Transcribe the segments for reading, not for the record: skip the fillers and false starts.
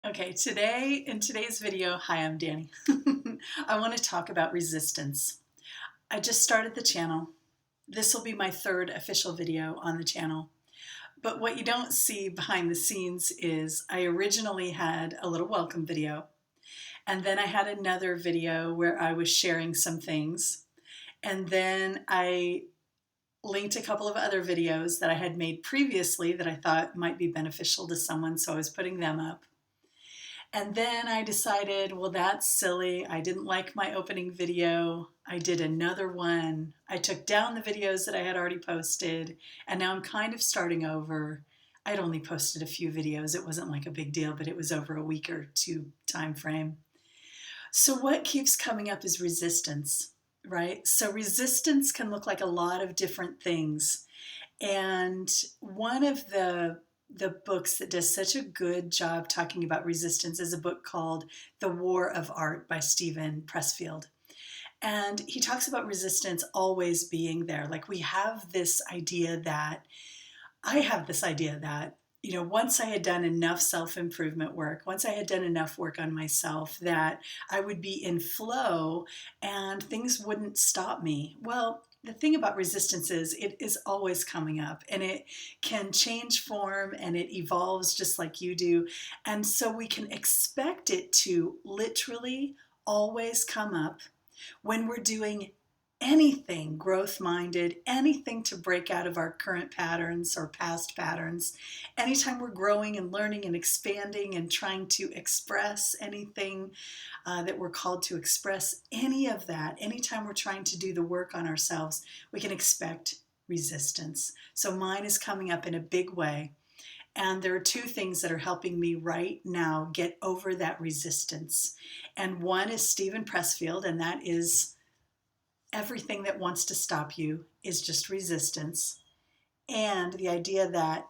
Okay, in today's video, hi, I'm Danny. I want to talk about resistance. I just started the channel. This will be my third official video on the channel. But what you don't see behind the scenes is I originally had a little welcome video, and then I had another video where I was sharing some things, and then I linked a couple of other videos that I had made previously that I thought might be beneficial to someone, so I was putting them up. And then I decided, well, that's silly. I didn't like my opening video. I did another one. I took down the videos that I had already posted, and now I'm kind of starting over. I'd only posted a few videos. It wasn't like a big deal, but it was over a week or two time frame. So what keeps coming up is resistance, right? So resistance can look like a lot of different things. And one of the books that does such a good job talking about resistance is a book called The War of Art by Steven Pressfield. And he talks about resistance always being there. Like I have this idea that, once I had done enough self-improvement work, once I had done enough work on myself, that I would be in flow and things wouldn't stop me. Well, the thing about resistance is it is always coming up, and it can change form, and it evolves just like you do. And so we can expect it to literally always come up when we're doing anything growth-minded, anything to break out of our current patterns or past patterns. Anytime we're growing and learning and expanding and trying to express anything that we're called to express, any of that, anytime we're trying to do the work on ourselves, we can expect resistance. So mine is coming up in a big way. And there are two things that are helping me right now get over that resistance. And one is Steven Pressfield, and that is everything that wants to stop you is just resistance. And the idea that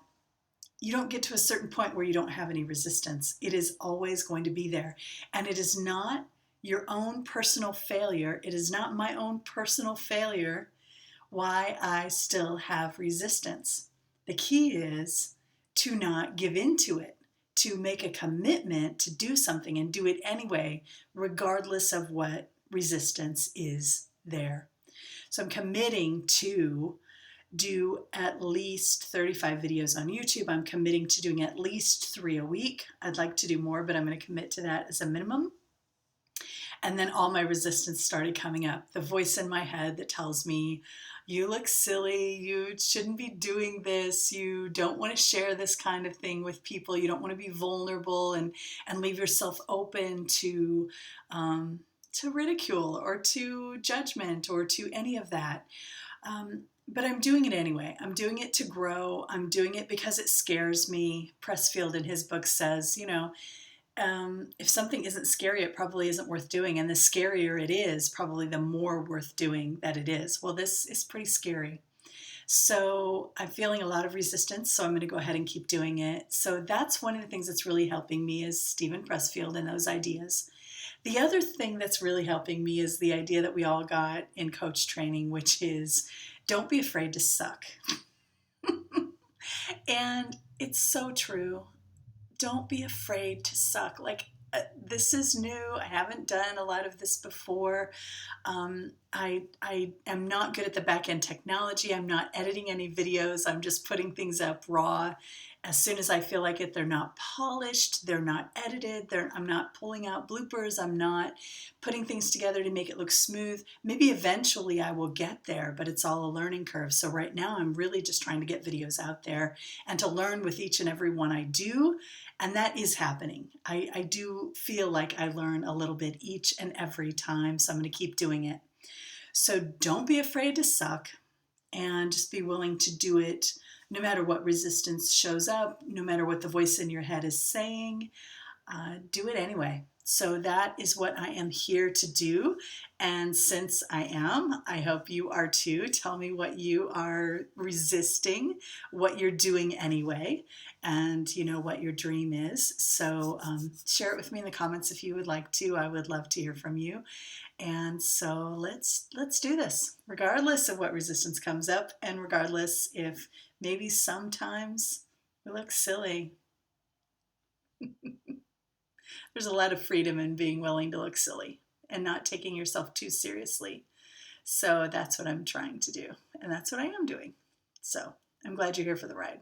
you don't get to a certain point where you don't have any resistance. It is always going to be there. And it is not your own personal failure. It is not my own personal failure why I still have resistance. The key is to not give in to it, to make a commitment to do something and do it anyway, regardless of what resistance is there. So I'm committing to do at least 35 videos on YouTube. I'm committing to doing at least 3 a week. I'd like to do more, but I'm going to commit to that as a minimum. And then all my resistance started coming up. The voice in my head that tells me, you look silly, you shouldn't be doing this, you don't want to share this kind of thing with people, you don't want to be vulnerable and leave yourself open to ridicule or to judgment or to any of that. But I'm doing it anyway. I'm doing it to grow. I'm doing it because it scares me. Pressfield in his book says, if something isn't scary, it probably isn't worth doing. And the scarier it is, probably the more worth doing that it is. Well, this is pretty scary. So I'm feeling a lot of resistance, so I'm going to go ahead and keep doing it. So that's one of the things that's really helping me is Steven Pressfield and those ideas. The other thing that's really helping me is the idea that we all got in coach training, which is don't be afraid to suck. And it's so true. Don't be afraid to suck. This is new. I haven't done a lot of this before. I am not good at the back end technology. I'm not editing any videos. I'm just putting things up raw. As soon as I feel like it, they're not polished, they're not edited, I'm not pulling out bloopers, I'm not putting things together to make it look smooth. Maybe eventually I will get there, but it's all a learning curve. So right now I'm really just trying to get videos out there and to learn with each and every one I do. And that is happening. I do feel like I learn a little bit each and every time, so I'm going to keep doing it. So don't be afraid to suck, and just be willing to do it no matter what resistance shows up, no matter what the voice in your head is saying. Do it anyway. So that is what I am here to do. And since I am, I hope you are too. Tell me what you are resisting, what you're doing anyway, and what your dream is. So share it with me in the comments if you would like to. I would love to hear from you. And so let's do this, regardless of what resistance comes up, and regardless if maybe sometimes we look silly. There's a lot of freedom in being willing to look silly and not taking yourself too seriously. So that's what I'm trying to do. And that's what I am doing. So I'm glad you're here for the ride.